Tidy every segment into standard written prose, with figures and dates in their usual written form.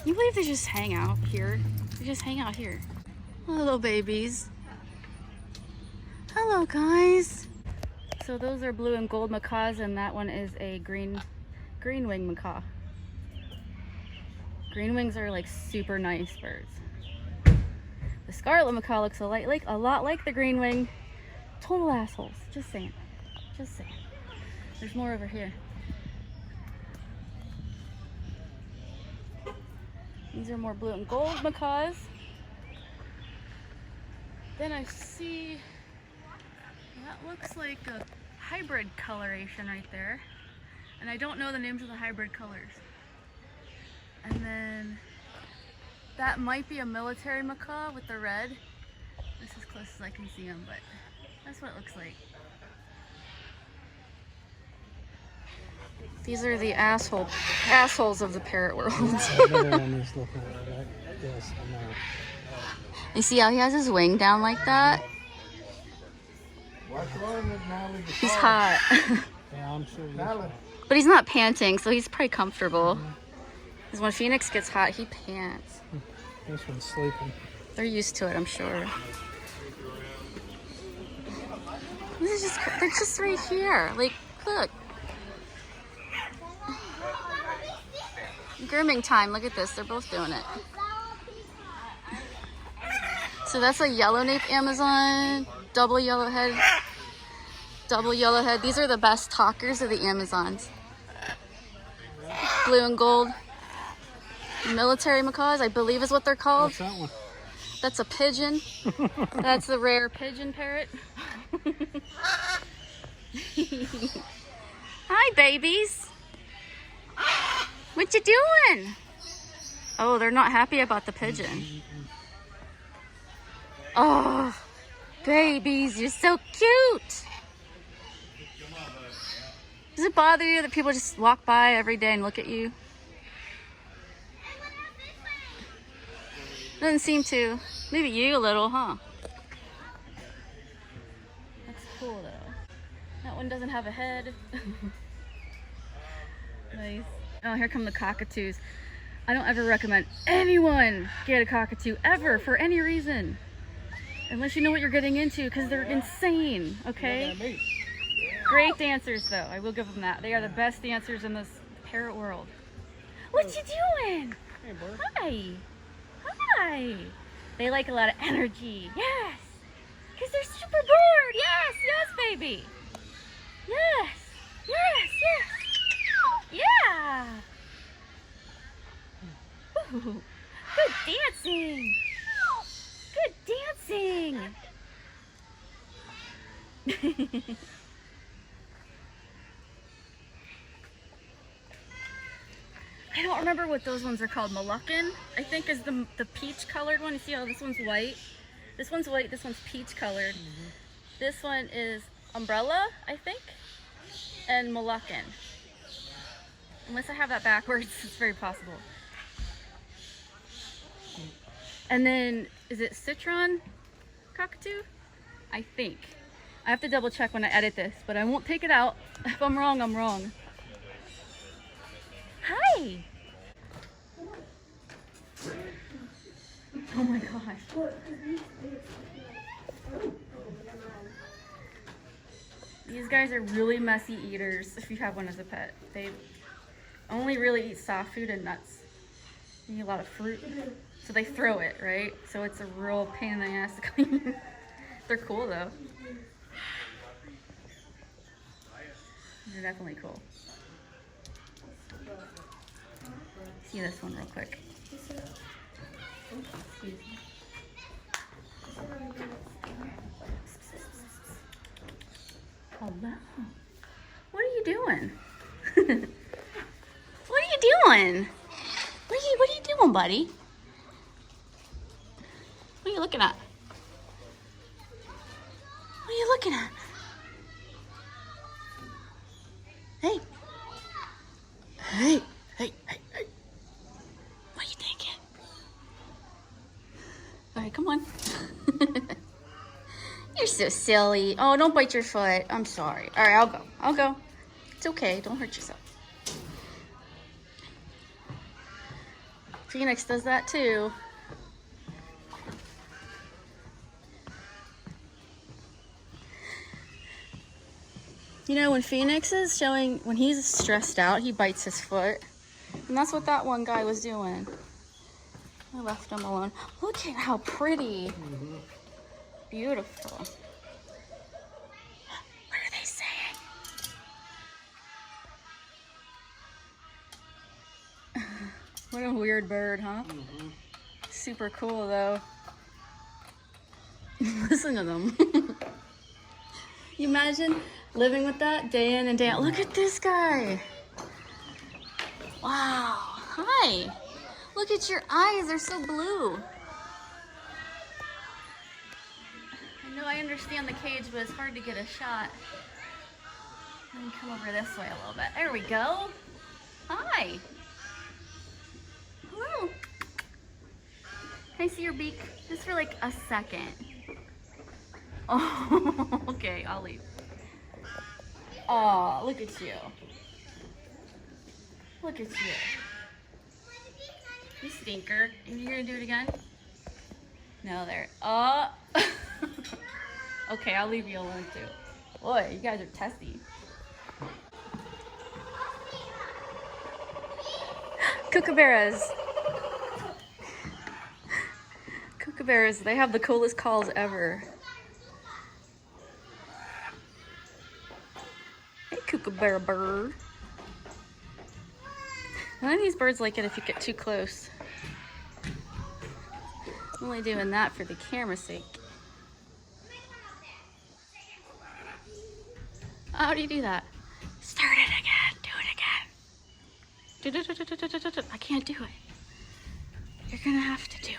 Can you believe they just hang out here? They just hang out here. Hello, babies. Hello, guys. So those are blue and gold macaws, and that one is a green wing macaw. Green wings are like super nice birds. The scarlet macaw looks a lot like the green wing. Total assholes. Just saying. Just saying. There's more over here. These are more blue and gold macaws. Then I see, that looks like a hybrid coloration right there. And I don't know the names of the hybrid colors. And then that might be a military macaw with the red. This is as close as I can see them, but that's what it looks like. These are the assholes of the parrot world. You see how he has his wing down like that? He's hot. Yeah, I'm sure. But he's not panting, so he's pretty comfortable. Because when Phoenix gets hot, he pants. This one's sleeping. They're used to it, I'm sure. They're just right here. Like, look. Grooming time. Look at this. They're both doing it. So that's a yellow-nape Amazon, double yellowhead. These are the best talkers of the Amazons. Blue and gold. Military macaws, I believe is what they're called. What's that one? That's a pigeon. That's the rare pigeon parrot. Hi, babies. What you doing? Oh, they're not happy about the pigeon. Oh, babies, you're so cute. Does it bother you that people just walk by every day and look at you? Doesn't seem to. Maybe you a little, huh? That's cool though. That one doesn't have a head. Nice. Oh, here come the cockatoos. I don't ever recommend anyone get a cockatoo ever for any reason. Unless you know what you're getting into, because they're insane, okay? Great dancers though, I will give them that. They are the best dancers in this parrot world. What you doing? Hey, bird. Hi. Hi. They like a lot of energy. Yes. Because they're super bored. Yes, yes, baby. Yes. Yes, yes. Yeah. Ooh, good dancing. Good dancing. I don't remember what those ones are called. Moluccan, I think, is the peach colored one. You see how this one's white? This one's white, this one's peach colored. This one is umbrella, I think, and Moluccan. Unless I have that backwards, it's very possible. And then, is it citron cockatoo? I think. I have to double check when I edit this, but I won't take it out. If I'm wrong, I'm wrong. Hi! Oh my gosh. These guys are really messy eaters if you have one as a pet. They only really eat soft food and nuts. They eat a lot of fruit. So they throw it, right? So it's a real pain in the ass to clean. They're cool though. They're definitely cool. See this one real quick. Hello. What are you doing? What are you doing? What are you doing, buddy? What are you looking at? What are you looking at? Hey. Hey. Hey. Hey. Hey. What are you thinking? All right, come on. You're so silly. Oh, don't bite your foot. I'm sorry. All right, I'll go. I'll go. It's okay. Don't hurt yourself. Phoenix does that too. You know, when Phoenix is showing, when he's stressed out, he bites his foot. And that's what that one guy was doing. I left him alone. Look at how pretty. Mm-hmm. Beautiful. What are they saying? What a weird bird, huh? Mm-hmm. Super cool though. Listen to them. You imagine living with that day in and day out. Look at this guy. Wow. Hi. Look at your eyes. They're so blue. I know I understand the cage, but it's hard to get a shot. Let me come over this way a little bit. There we go. Hi. Hello. Can I see your beak? Just for like a second. Oh, okay, I'll leave. Oh, look at you. Look at you. You stinker. Are you gonna do it again? No, there. Oh. Okay, I'll leave you alone too. Boy, you guys are testy. Kookaburras. Kookaburras, they have the coolest calls ever. Hey, kookaburra bird. None of these birds like it if you get too close. I'm only doing that for the camera's sake. How do you do that? Start it again. Do it again. I can't do it. You're gonna have to do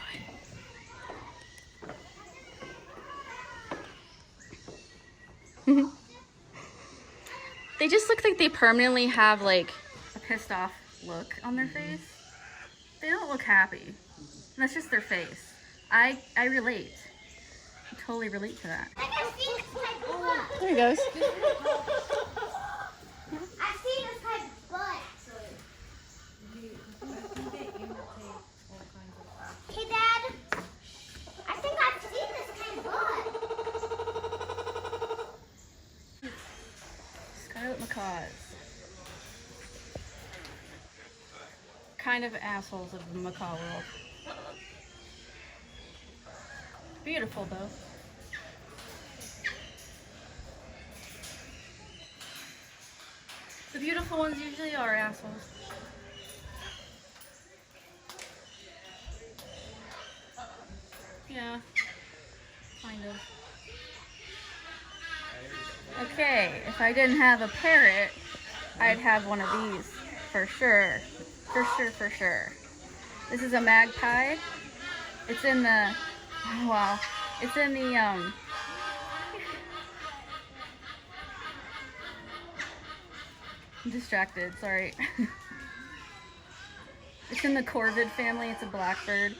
it. They just look like they permanently have like a pissed off look on their face. They don't look happy. That's just their face. I relate. I totally relate to that. There he goes. I've seen this guy's butt. Hey, Dad. I think I've seen this guy's butt. Scarlet macaws. Kind of assholes of the macaw world. Beautiful though. The beautiful ones usually are assholes. Yeah, kind of. Okay, if I didn't have a parrot, I'd have one of these for sure. For sure. This is a magpie. It's in the, oh wow, it's in the, I'm distracted, sorry. It's in the corvid family. It's a blackbird.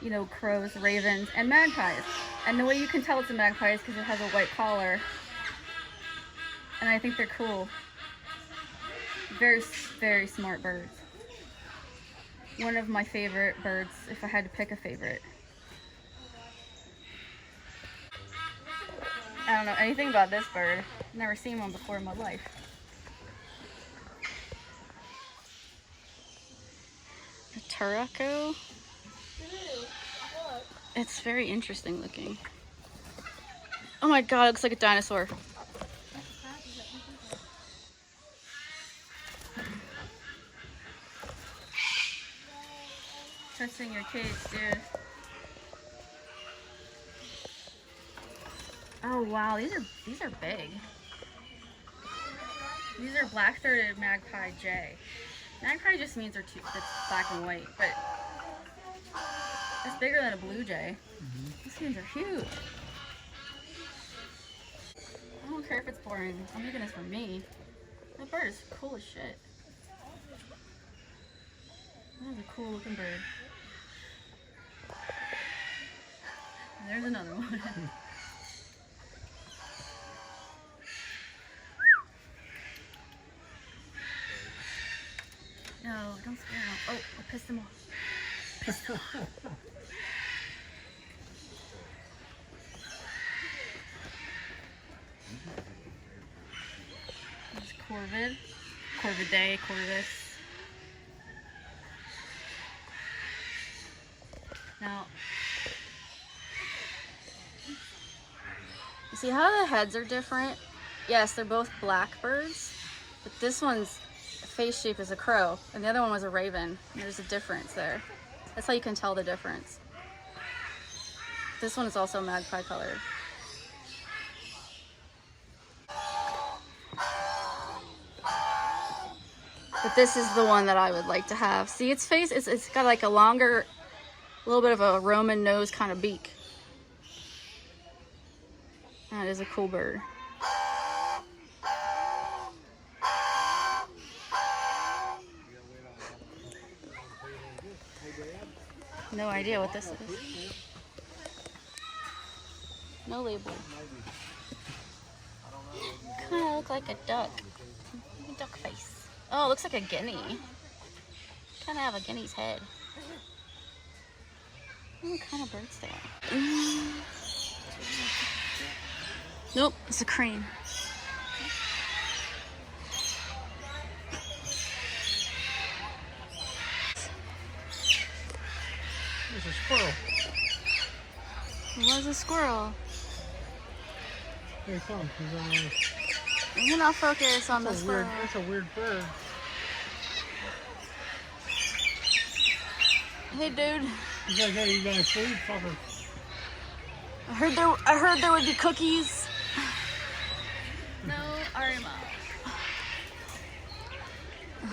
You know, crows, ravens, and magpies. And the way you can tell it's a magpie is because it has a white collar. And I think they're cool. Very, very smart birds. One of my favorite birds, if I had to pick a favorite. I don't know anything about this bird. Never seen one before in my life. A Turaco. It's very interesting looking. Oh my god, it looks like a dinosaur. Testing your cage, dude. Oh wow, these are big. These are black-throated magpie J. Magpie just means it's black and white, but it's bigger than a blue jay. These things are huge. I don't care if it's boring. I'm making this for me. That bird is cool as shit. That is a cool looking bird. And there's another one. No, don't scare him. Oh, I pissed him off. Pissed him off. There's Corvid. Corvidae, Corvus. Now, you see how the heads are different? Yes, they're both blackbirds, but this one's face shape is a crow, and the other one was a raven. There's a difference there. That's how you can tell the difference. This one is also magpie colored. But this is the one that I would like to have. See its face? It's got like a longer, a little bit of a Roman nose kind of beak. That is a cool bird. No idea what this is. No label. Kind of look like a duck. A duck face. Oh, it looks like a guinea. Kind of have a guinea's head. What kind of bird's there? Nope, it's a crane. There's a squirrel. It was a squirrel. Here he comes. He's on there. You're not focused on the squirrel. That's a weird bird. Hey, dude. You got food, fucker. I heard there would be cookies. No, Arima.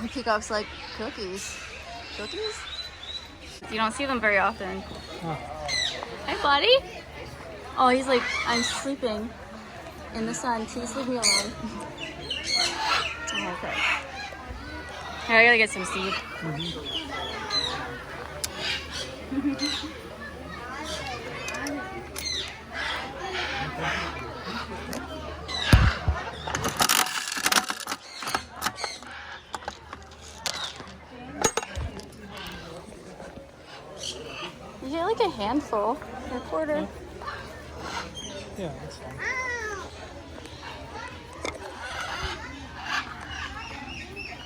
The peacock's like, cookies? Cookies? You don't see them very often. Huh. Hi, buddy. Oh, he's like, I'm sleeping in the sun. Please leave me alone. Oh, okay. Here, I gotta get some seed. You get like a handful or a quarter. Yeah, that's fine.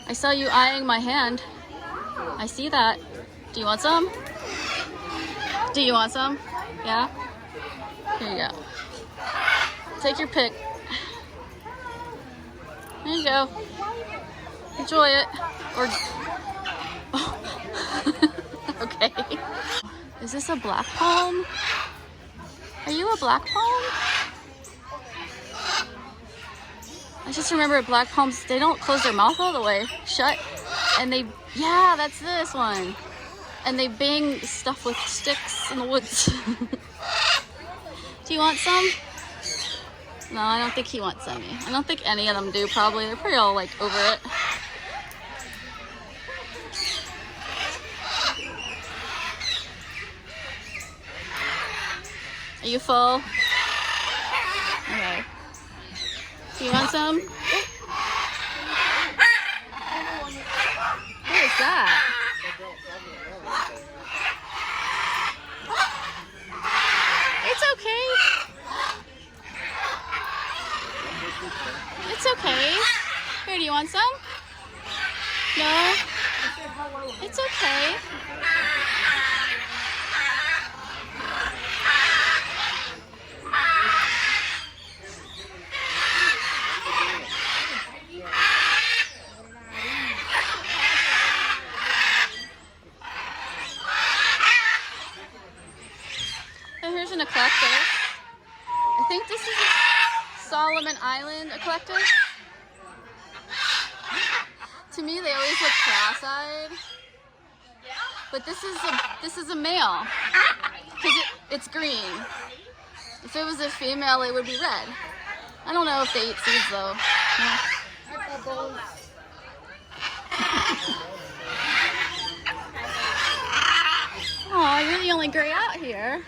I saw you eyeing my hand. I see that. Do you want some? Do you want some? Yeah? Here you go. Take your pick. There you go. Enjoy it. Or... Okay. Is this a black palm? Are you a black palm? I just remember black palms, they don't close their mouth all the way shut. And they, yeah, that's this one. And they bang stuff with sticks in the woods. Do you want some? No, I don't think he wants any. I don't think any of them do, probably. They're pretty all like over it. Are you full? Okay. Do you want some? What is that? It's okay. It's okay. Here, do you want some? No? It's okay. Here's an eclectus. I think this is a Solomon Island eclectus. To me, they always look cross-eyed. But this is a male because it's green. If it was a female, it would be red. I don't know if they eat seeds though. Oh, you're the only gray out here.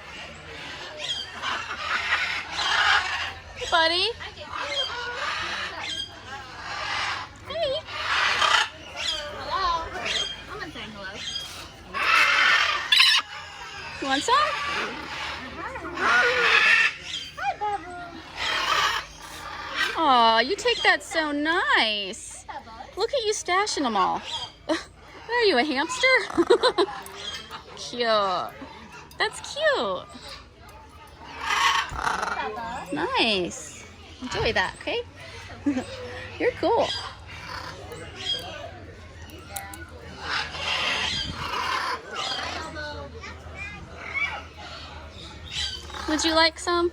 Hey, buddy. Hey. Hello. want some? Hi, Bubbles. Aw, you take that so nice. Look at you stashing them all. What are you, a hamster? Cute. That's cute. Nice. Enjoy that, okay? You're cool. Would you like some?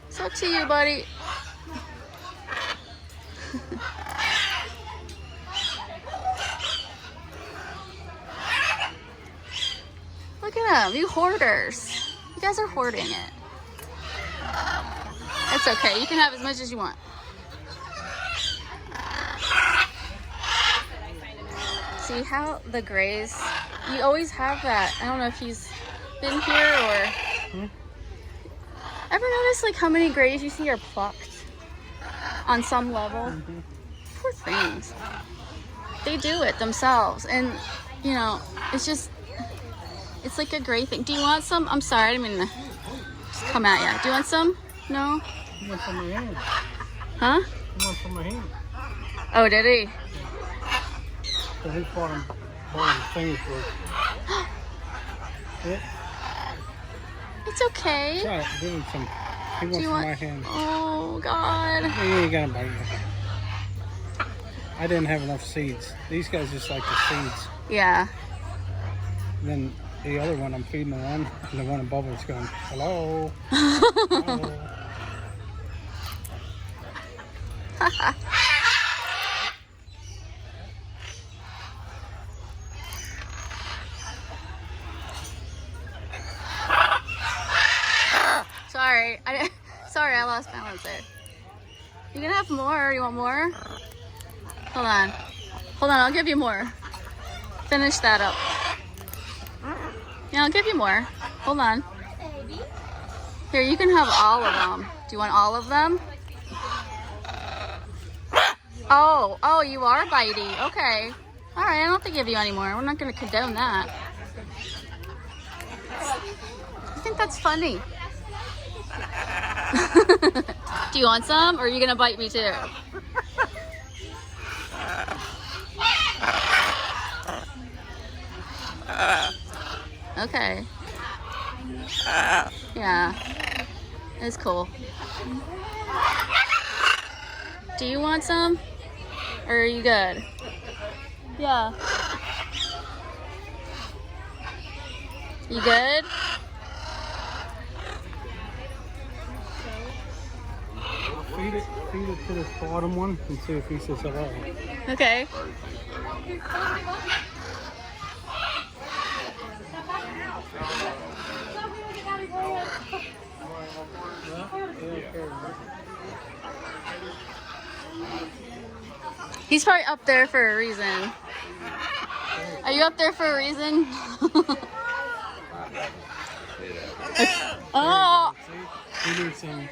It's up to you, buddy. Look at them, you hoarders. You guys are hoarding it. It's okay, you can have as much as you want. See how the grays, you always have that. I don't know if he's been here or... Ever notice like how many grays you see are plucked on some level? Poor things. They do it themselves, and you know, it's just, it's like a gray thing. Do you want some? I'm sorry, I didn't mean to just come at you. Do you want some? No? He wants some of my hand. Huh? He wants some of my hand. Oh, did he? So he fought him his fingers for it. It's okay. Try it. Give him some. He wants some of my hand. Oh, God. He ain't gonna bite you. I didn't have enough seeds. These guys just like the seeds. Yeah. Then the other one, I'm feeding the one, and the one above it's going, hello. Hello. Sorry, I lost balance there. You gonna have more? You want more? Hold on. Hold on, I'll give you more. Finish that up. Yeah, I'll give you more. Hold on. Here, you can have all of them. Do you want all of them? Oh, you are bitey. Okay. All right, I don't have to give you any more. We're not gonna condone that. I think that's funny. Do you want some, or are you gonna bite me too? Okay. Yeah, it's cool. Do you want some, or are you good? Yeah. You good? Feed it to this bottom one and see if he says hello. Okay. He's probably up there for a reason. Are you up there for a reason? Oh! He needs some.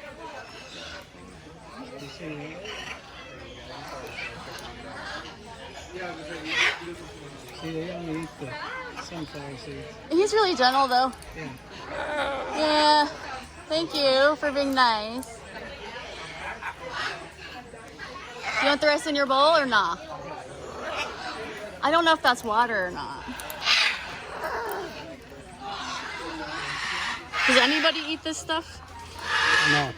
See, they only eat the sunflower seeds. He's really gentle though. Yeah. Yeah. Thank you for being nice. You want the rest in your bowl or not? I don't know if that's water or not. Does anybody eat this stuff? No.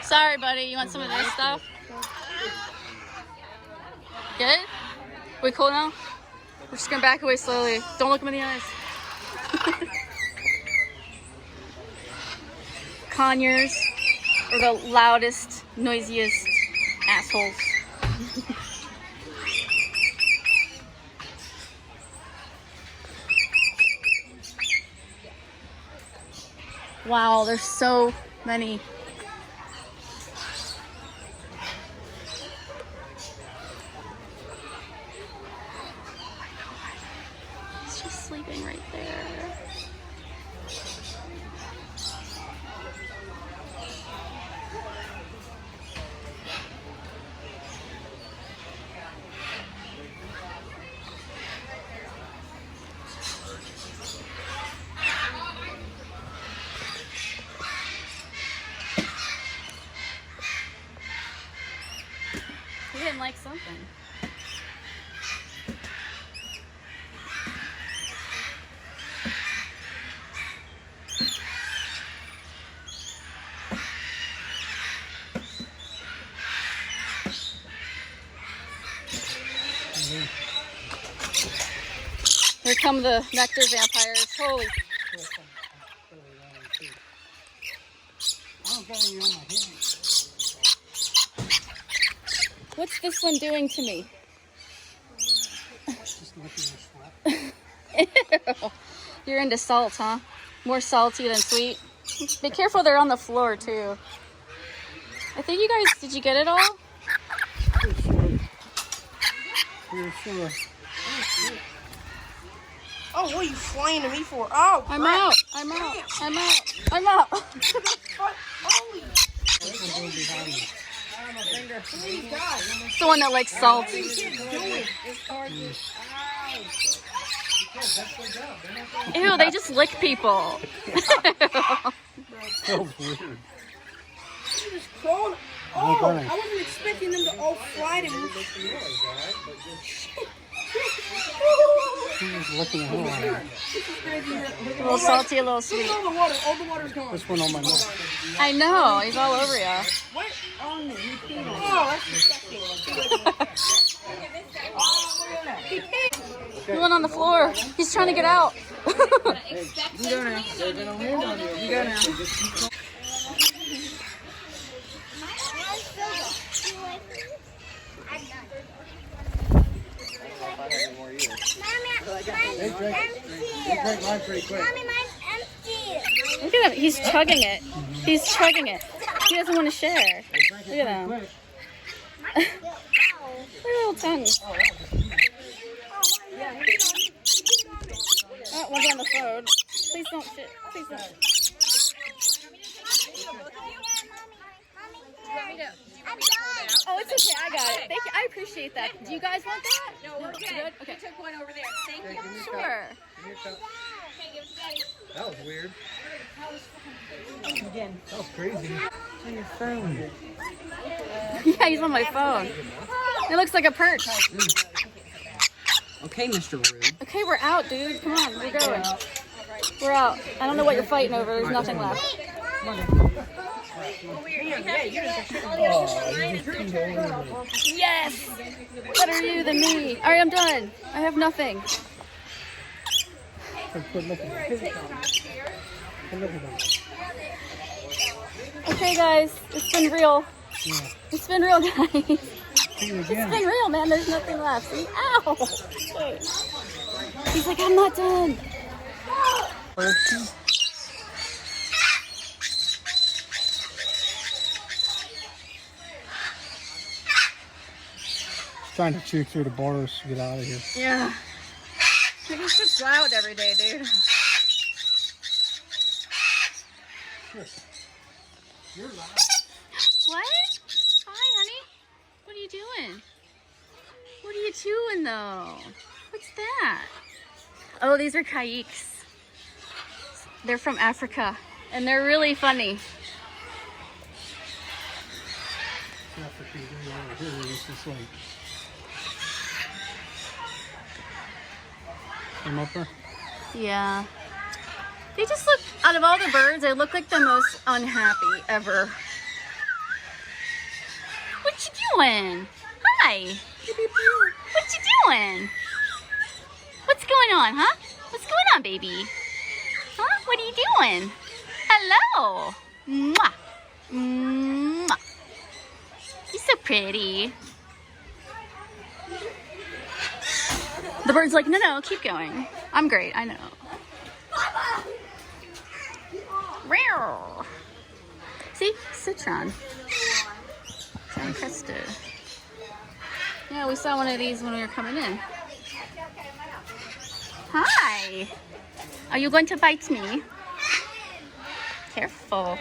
Sorry, buddy. You want some of this stuff? Good? We cool now? We're just gonna back away slowly. Don't look him in the eyes. Conures are the loudest, noisiest assholes. Wow, there's so many. He's just sleeping right there. didn't like something. Here come the nectar vampires. Holy. What's this one doing to me? Just licking your sweat. Ew. You're into salt, huh? More salty than sweet. Be careful, they're on the floor too. I think you guys, did you get it all? Pretty sure. Pretty sure. Oh, what are you flying to me for? Oh, I'm out. I'm out. I'm out. I'm out. Holy. This one goes behind me. Please, God. It's the one that likes salt. What are you kids doing? It's hard to... Ew, they just lick people. That was weird. You just crawled. I'm Oh, burning. I wasn't expecting them to all fly to me. He was licking the hell out of it. A little salty, a little sweet. Look at all the water. All the water's gone. This one on my neck. I know, he's all over ya. What? Oh, that's disgusting. The one on the floor. He's trying to get out. You go now. You go now. Mommy, mine's empty. Look at him. He's chugging it. He's chugging it. He doesn't want to share. Look at him. Look at little tongue. Oh, one's on the phone. Please don't shit. Please don't. I'm done. Oh, it's okay. I got it. Thank you. I appreciate that. Do you guys want that? No, we're good. Okay. We took one over there. Thank you. Sure. That was weird. Again. That was crazy. On your phone. Yeah, he's on my phone. It looks like a perch. Okay, Mr. Rude. Okay, we're out, dude. Come on, we're going. We're out. I don't know what you're fighting over. There's nothing left. Yes! Better you than me. All right, I'm done. I have nothing. Quit looking at it. Quit looking at it. Okay, guys. It's been real. Yeah. It's been real, guys. See you It's again. been real, man. There's nothing left. See? Ow! He's like, I'm not done. Percy. Trying to chew through the bars to get out of here. Yeah. He's just loud every day, dude. You're loud. What? Hi, honey. What are you doing? What are you doing, though? What's that? Oh, these are kayaks. They're from Africa, and they're really funny. African day over here. It's just like. Come up there. Yeah. They just look, out of all the birds, they look like the most unhappy ever. What you doing? Hi. What you doing? What's going on, huh? What's going on, baby? Huh? What are you doing? Hello. Mwah. Mwah. You're so pretty. The bird's like, no, keep going. I'm great, I know. Rare. See? Citron. Citron custard. Yeah, we saw one of these when we were coming in. Hi. Are you going to bite me? Careful.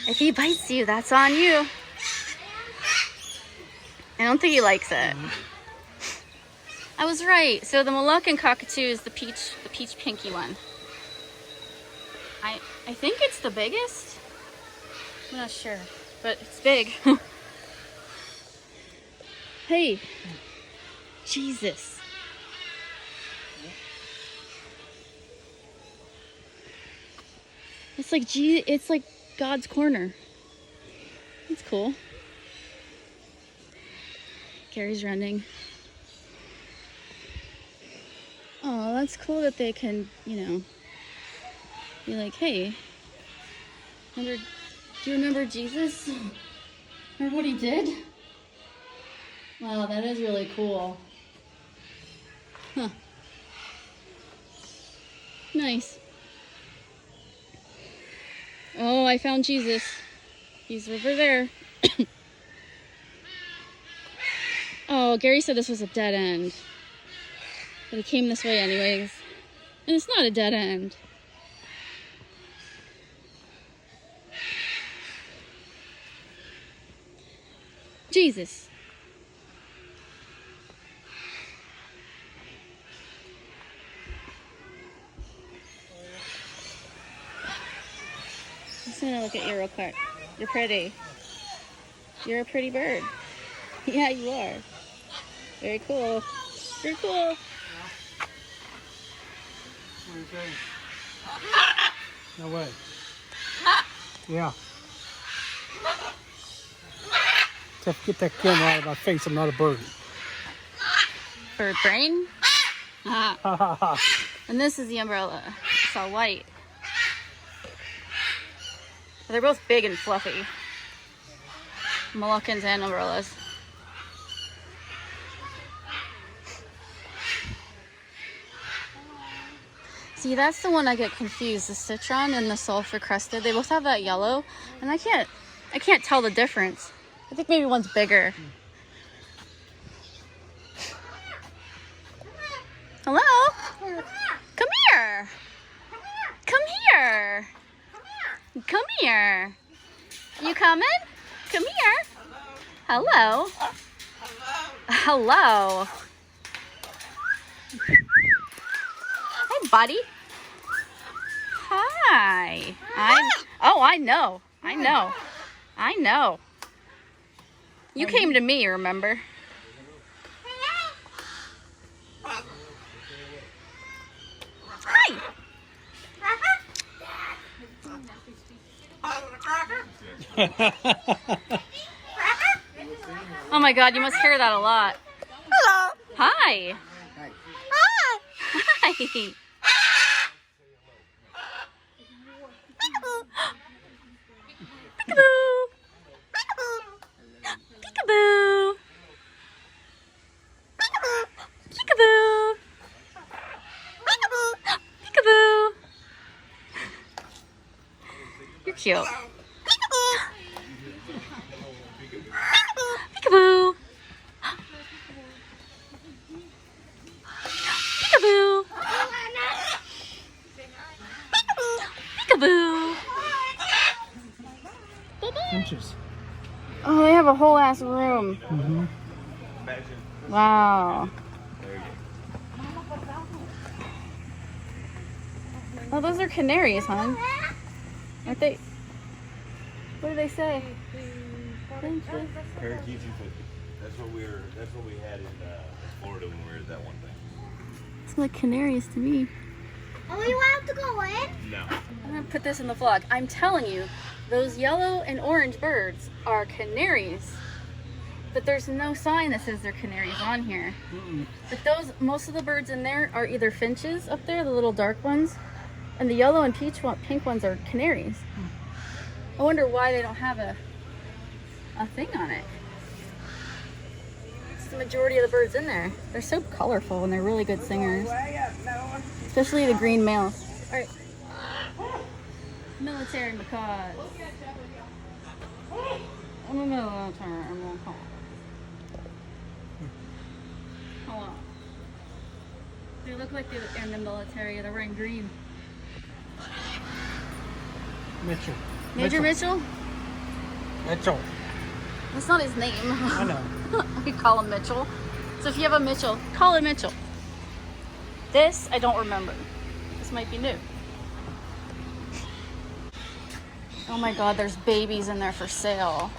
If he bites you, that's on you. I don't think he likes it. I was right. So the Moluccan cockatoo is the peach pinky one. I think it's the biggest. I'm not sure, but it's big. Hey, Jesus. It's like God's corner. It's cool. Gary's running. Oh, that's cool that they can, you know, be like, hey, do you remember Jesus? Remember what he did? Wow, that is really cool. Huh. Nice. Oh, I found Jesus. He's over there. Oh, Gary said this was a dead end. But he came this way anyways. And it's not a dead end. Jesus. I'm just gonna look at you real quick. You're pretty. You're a pretty bird. Yeah, you are. Very cool. Very cool. What do you say? No way. Yeah. Just get that camera out of my face. I'm not a bird. Bird brain. Ha ha ha. And this is the umbrella. It's all white. They're both big and fluffy. Moluccans and umbrellas. See, that's the one I get confused. The citron and the sulfur crested. They both have that yellow, and I can't tell the difference. I think maybe one's bigger. Hello? Come here. Come here. Come here. You coming? Come here. Hello. Hello. Hi, buddy. Hi. I know. I know. I know. You came to me, remember? Hi. Oh my God, you must hear that a lot. Hello. Hi. Hi. Hi. Peekaboo. Peekaboo. Peekaboo. Peekaboo. You're cute. Peekaboo. Peekaboo. Peekaboo. Inches. Oh, they have a whole ass room. Mm-hmm. Wow. Oh, those are canaries, hon. Aren't they? What do they say? Finches? Parakeets and flippy. That's what we had in Florida when we were at that one thing. It's like canaries to me. Are we allowed to go in? No. I'm gonna put this in the vlog. I'm telling you, those yellow and orange birds are canaries. But there's no sign that says they're canaries on here. But most of the birds in there are either finches up there, the little dark ones, and the yellow and pink ones are canaries. I wonder why they don't have a thing on it. It's the majority of the birds in there. They're so colorful and they're really good singers. Especially the green males. All right. Military macaws. I'm a military macaw. Hello. They look like they're in the military. They're wearing green. Mitchell. Major Mitchell? Mitchell. That's not his name. I know. We call him Mitchell. So if you have a Mitchell, call him Mitchell. This, I don't remember. This might be new. Oh my God, there's babies in there for sale.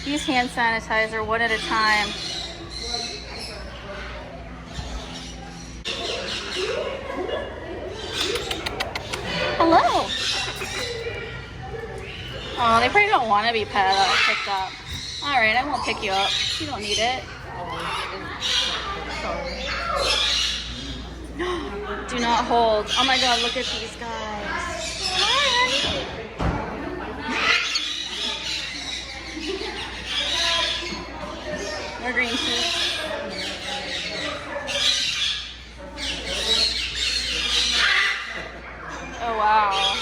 Use hand sanitizer one at a time. Hello. Oh, they probably don't want to be picked up. All right, I won't pick you up. You don't need it. Do not hold. Oh my God, look at these guys. Hi, honey. More green tea. Oh wow.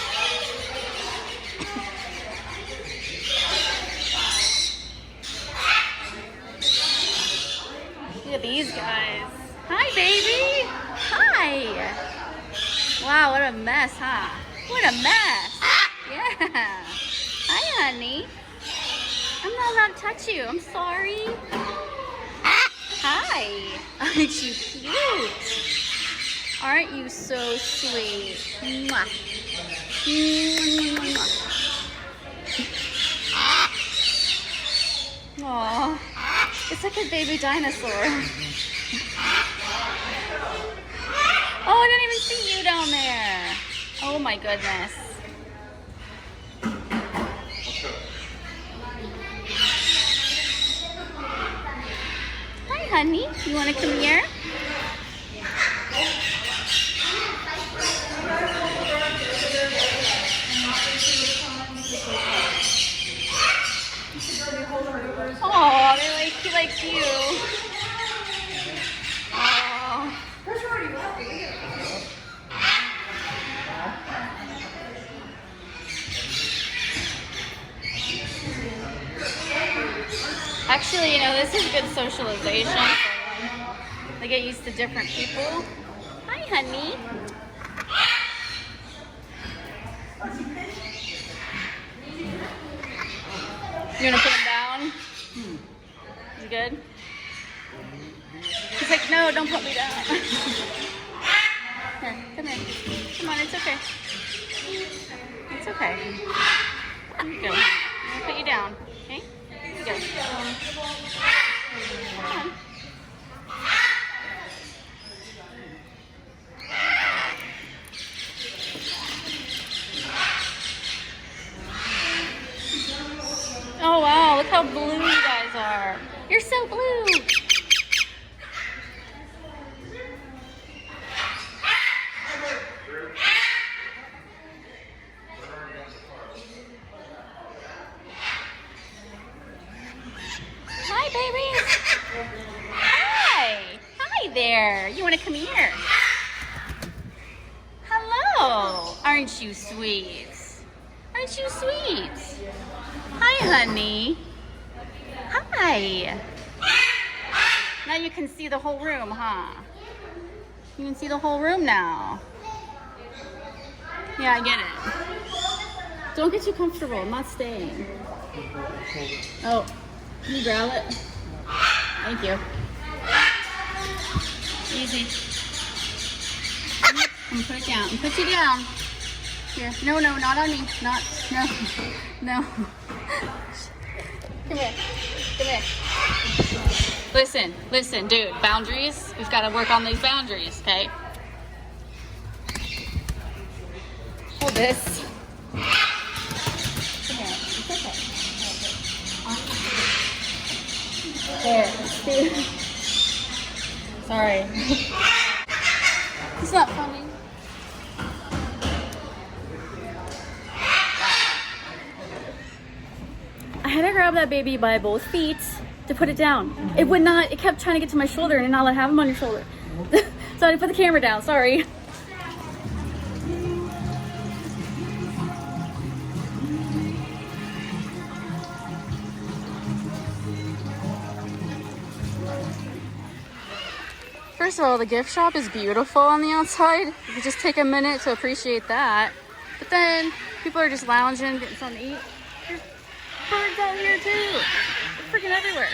Look at these guys. Hi, baby. Hi. Wow, what a mess, huh? What a mess. Yeah. Hi, honey. I'm not allowed to touch you. I'm sorry. Hi. Aren't you cute? Aren't you so sweet? Mwah. Aww. It's like a baby dinosaur. Oh, I didn't even see you down there. Oh my goodness. Hi, honey. You want to come here? Oh, he likes you. Oh. Actually, this is good socialization. They get used to different people. Hi, honey. You want to put him down? Is he good? He's like, no, don't put me down. Here, come here. Come on, it's okay. It's okay. Here you go. I'm going to put you down. Okay? Here you go. Come on. Oh wow, look how blue you guys are. You're so blue. Hi, baby. Hi. Hi there. You want to come here? Hello. Aren't you sweet? Aren't you sweet? Hi, honey. Hi. Now you can see the whole room, huh? You can see the whole room now. Yeah, I get it. Don't get too comfortable. I'm not staying. Oh, can you grab it? Thank you. Easy. I'm gonna put it down. I'm gonna put you down. Here. No, not on me. No. Come here. Listen, dude. Boundaries. We've got to work on these boundaries, okay? Hold this. Come here. It's okay. There. Sorry. It's not funny. I had to grab that baby by both feet to put it down. It would not, it kept trying to get to my shoulder and not let have him on your shoulder. So I had to put the camera down, sorry. First of all, the gift shop is beautiful on the outside. You could just take a minute to appreciate that. But then people are just lounging, getting something to eat. There's birds out here too. They're freaking everywhere.